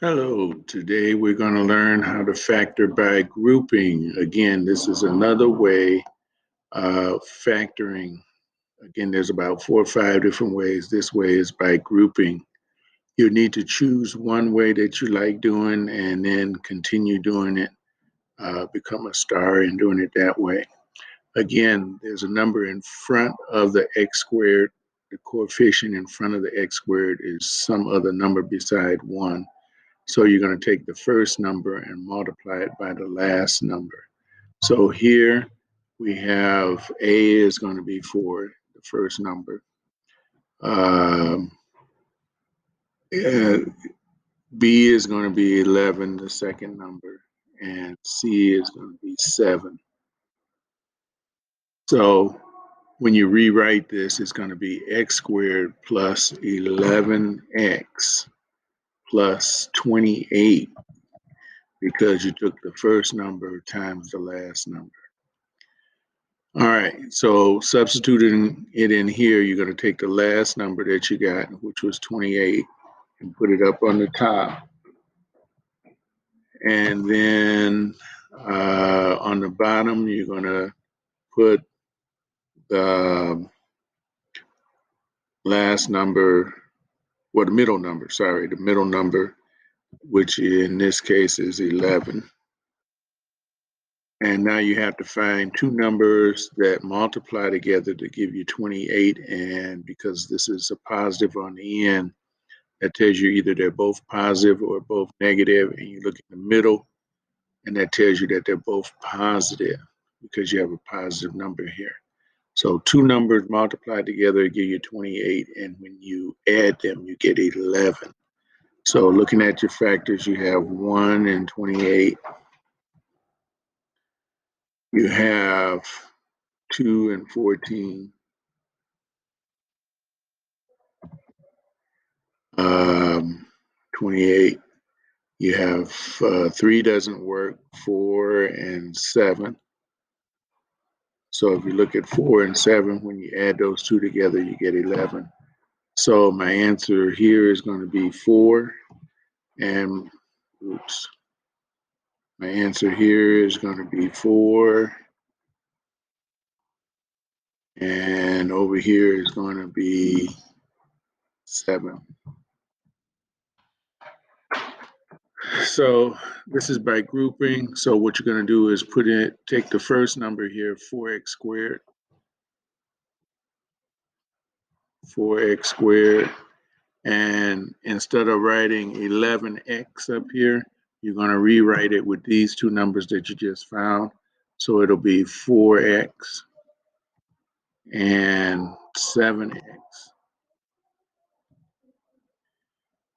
Hello, today we're going to learn how to factor by grouping. Again, this is another way of factoring. Again, there's about 4 or 5 different ways. This way is by grouping. You need to choose one way that you like doing and then continue doing it, become a star in doing it that way. Again, there's a number in front of the x squared. The coefficient in front of the x squared is some other number beside 1. So you're going to take the first number and multiply it by the last number. So here we have A is going to be 4, the first number. Uh, B is going to be 11, the second number. And C is going to be 7. So when you rewrite this, it's going to be x squared plus 11x plus 28, because you took the first number times the last number. All right, so substituting it in here, you're going to take the last number that you got, which was 28, and put it up on the top. And then on the bottom, you're going to put the last number, well, the middle number, which in this case is 11. And now you have to find two numbers that multiply together to give you 28. And because this is a positive on the end, that tells you either they're both positive or both negative. And you look in the middle, and that tells you that they're both positive because you have a positive number here. So two numbers multiplied together give you 28. And when you add them, you get 11. So looking at your factors, you have 1 and 28. You have 2 and 14. 28. You have 3 doesn't work, 4 and 7. So if you look at 4 and 7, when you add those two together, you get 11. So my answer here is going to be 4. And my answer here is going to be 4. And over here is going to be 7. So this is by grouping. So what you're going to do is take the first number here, 4x squared. 4x squared. And instead of writing 11x up here, you're going to rewrite it with these two numbers that you just found. So it'll be 4x and 7x.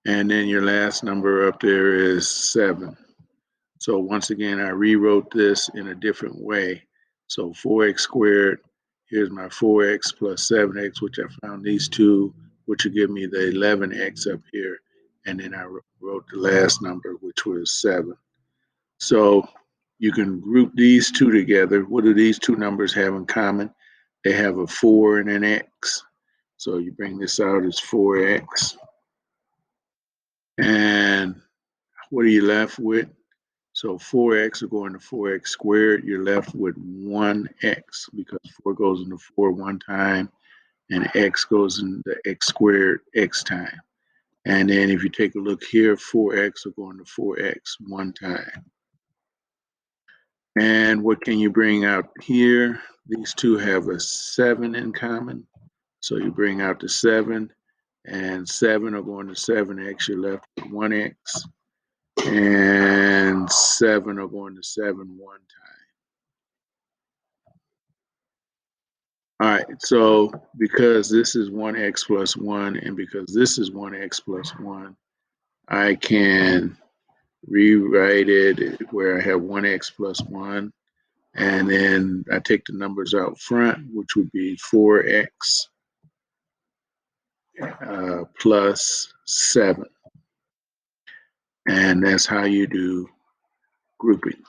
And then your last number up there is 7. So once again, I rewrote this in a different way. So 4x squared, here's my 4x plus 7x, which I found these two, which will give me the 11x up here. And then I wrote the last number, which was 7. So you can group these two together. What do these two numbers have in common? They have a 4 and an x. So you bring this out as 4x. And what are you left with? So 4x will go into 4x squared. You're left with 1x because 4 goes into 4 one time and x goes into x squared x time. And then if you take a look here, 4x will go into 4x one time. And what can you bring out here? These two have a 7 in common. So you bring out the 7, and 7 will go into 7x. You're left with 1x. And 7 will go into 7 one time. All right, so because this is 1x plus 1, and because this is 1x plus 1, I can rewrite it where I have 1x plus 1, and then I take the numbers out front, which would be 4x plus 7. And that's how you do grouping.